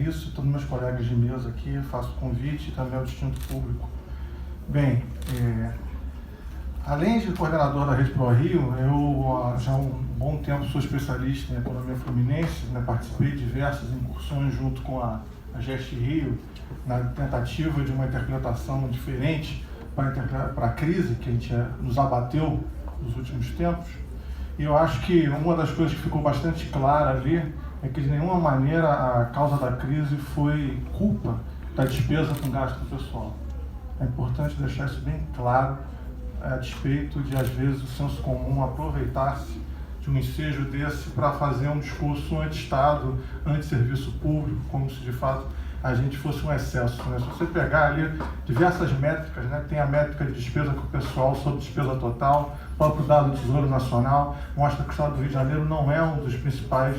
Isso, todos meus colegas de mesa aqui, faço convite também ao distinto público. Bem, além de coordenador da Rede ProRio, eu já há um bom tempo sou especialista em economia fluminense, né? Participei de diversas incursões junto com a Gest Rio, na tentativa de uma interpretação diferente para a crise que a gente nos abateu nos últimos tempos. E eu acho que uma das coisas que ficou bastante clara ali é que de nenhuma maneira a causa da crise foi culpa da despesa com gasto pessoal. É importante deixar isso bem claro, a despeito de, às vezes, o senso comum aproveitar-se de um ensejo desse para fazer um discurso anti-Estado, anti-serviço público, como se de fato a gente fosse um excesso, né? Se você pegar ali diversas métricas, né? Tem a métrica de despesa com o pessoal sobre despesa total, o próprio dado do Tesouro Nacional mostra que o Estado do Rio de Janeiro não é um dos principais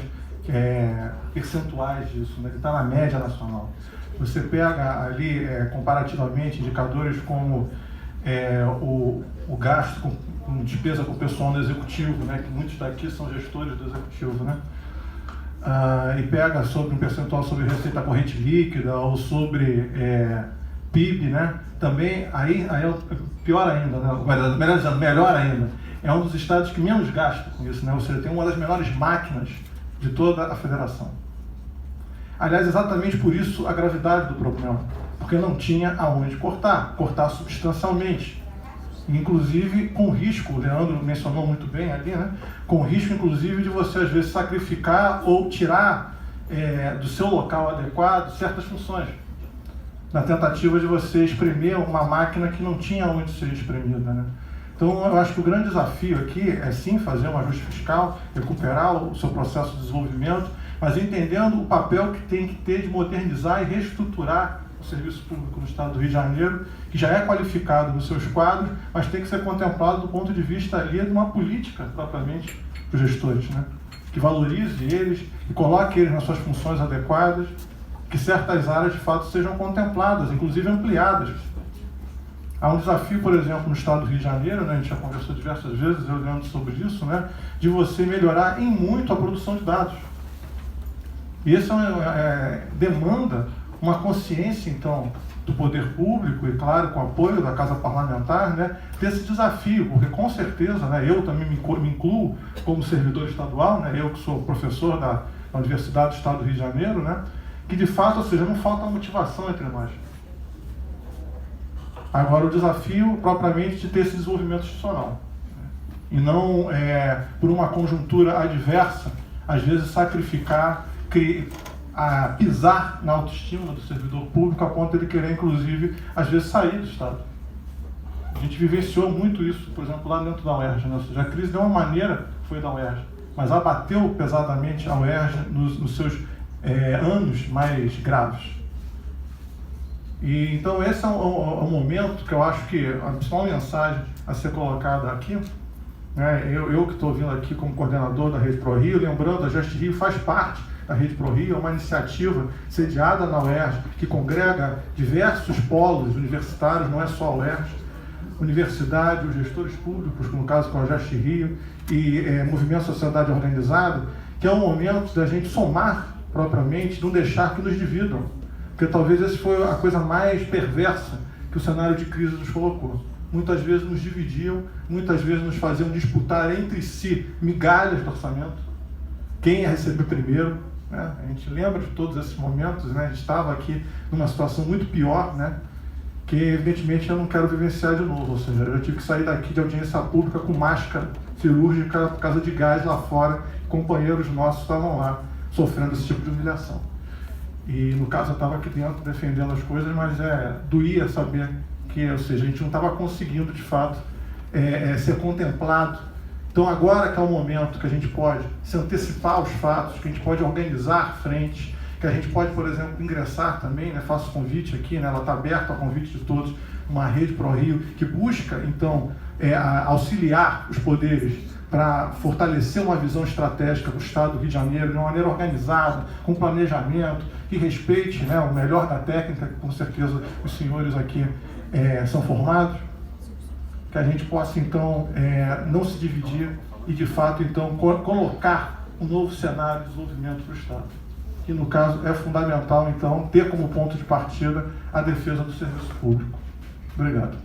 percentuais disso, né? Ele está na média nacional. Você pega ali, comparativamente, indicadores como o gasto com despesa com o pessoal no executivo, né? Que muitos daqui são gestores do executivo, né? E pega sobre um percentual sobre receita corrente líquida ou sobre PIB, né? Também, aí é pior ainda, né? Melhor ainda, é um dos estados que menos gasta com isso, né? Ou seja, tem uma das menores máquinas de toda a federação. Aliás, exatamente por isso a gravidade do problema, porque não tinha aonde cortar substancialmente. Inclusive com risco, o Leandro mencionou muito bem ali, né? Com risco, inclusive, de você às vezes sacrificar ou tirar do seu local adequado certas funções, na tentativa de você espremer uma máquina que não tinha onde ser espremida, né? Então, eu acho que o grande desafio aqui é sim fazer um ajuste fiscal, recuperar o seu processo de desenvolvimento, mas entendendo o papel que tem que ter de modernizar e reestruturar o serviço público no Estado do Rio de Janeiro, que já é qualificado nos seus quadros, mas tem que ser contemplado do ponto de vista ali de uma política, propriamente, dos gestores, né? Que valorize eles e coloque eles nas suas funções adequadas, que certas áreas, de fato, sejam contempladas, inclusive ampliadas. Há um desafio, por exemplo, no Estado do Rio de Janeiro, né? A gente já conversou diversas vezes, eu lembro sobre isso, né? De você melhorar em muito a produção de dados. E isso demanda uma consciência, então, do poder público e, claro, com o apoio da Casa Parlamentar, né, desse desafio, porque, com certeza, né, eu também me incluo como servidor estadual, né, eu que sou professor da Universidade do Estado do Rio de Janeiro, né, que, de fato, ou seja, não falta motivação entre nós. Agora, o desafio, propriamente, de ter esse desenvolvimento institucional. E não, por uma conjuntura adversa, às vezes sacrificar, pisar na autoestima do servidor público a ponto de ele querer, inclusive, às vezes sair do Estado. A gente vivenciou muito isso, por exemplo, lá dentro da UERJ, né? Ou seja, a crise de uma maneira foi da UERJ, mas abateu pesadamente a UERJ nos seus anos mais graves. E, então, esse é um momento que eu acho que a principal mensagem a ser colocada aqui, né? Eu que estou vindo aqui como coordenador da Rede ProRio, lembrando, a Gest Rio faz parte da Rede ProRio, é uma iniciativa sediada na UERJ, que congrega diversos polos universitários, não é só a UERJ, universidade, os gestores públicos, no caso com a Gest Rio, e movimento sociedade organizado, que é um momento da gente somar propriamente, não deixar que nos dividam, porque talvez essa foi a coisa mais perversa que o cenário de crise nos colocou. Muitas vezes nos dividiam, muitas vezes nos faziam disputar entre si migalhas do orçamento, quem ia receber primeiro, né? A gente lembra de todos esses momentos, né? A gente estava aqui numa situação muito pior, né? Que evidentemente eu não quero vivenciar de novo, ou seja, eu tive que sair daqui de audiência pública com máscara cirúrgica por causa de gás lá fora, companheiros nossos estavam lá sofrendo esse tipo de humilhação. E no caso eu estava aqui dentro defendendo as coisas, mas doía saber que, ou seja, a gente não estava conseguindo de fato ser contemplado. Então agora que é o momento que a gente pode se antecipar aos fatos, que a gente pode organizar frente, que a gente pode, por exemplo, ingressar também, né, faço convite aqui, né, ela está aberta ao convite de todos, uma Rede ProRio que busca, então, auxiliar os poderes para fortalecer uma visão estratégica do Estado do Rio de Janeiro de uma maneira organizada, com planejamento, que respeite, né, o melhor da técnica, que com certeza os senhores aqui são formados, que a gente possa, então, não se dividir e, de fato, então, colocar um novo cenário de desenvolvimento para o Estado. que no caso é fundamental, então, ter como ponto de partida a defesa do serviço público. Obrigado.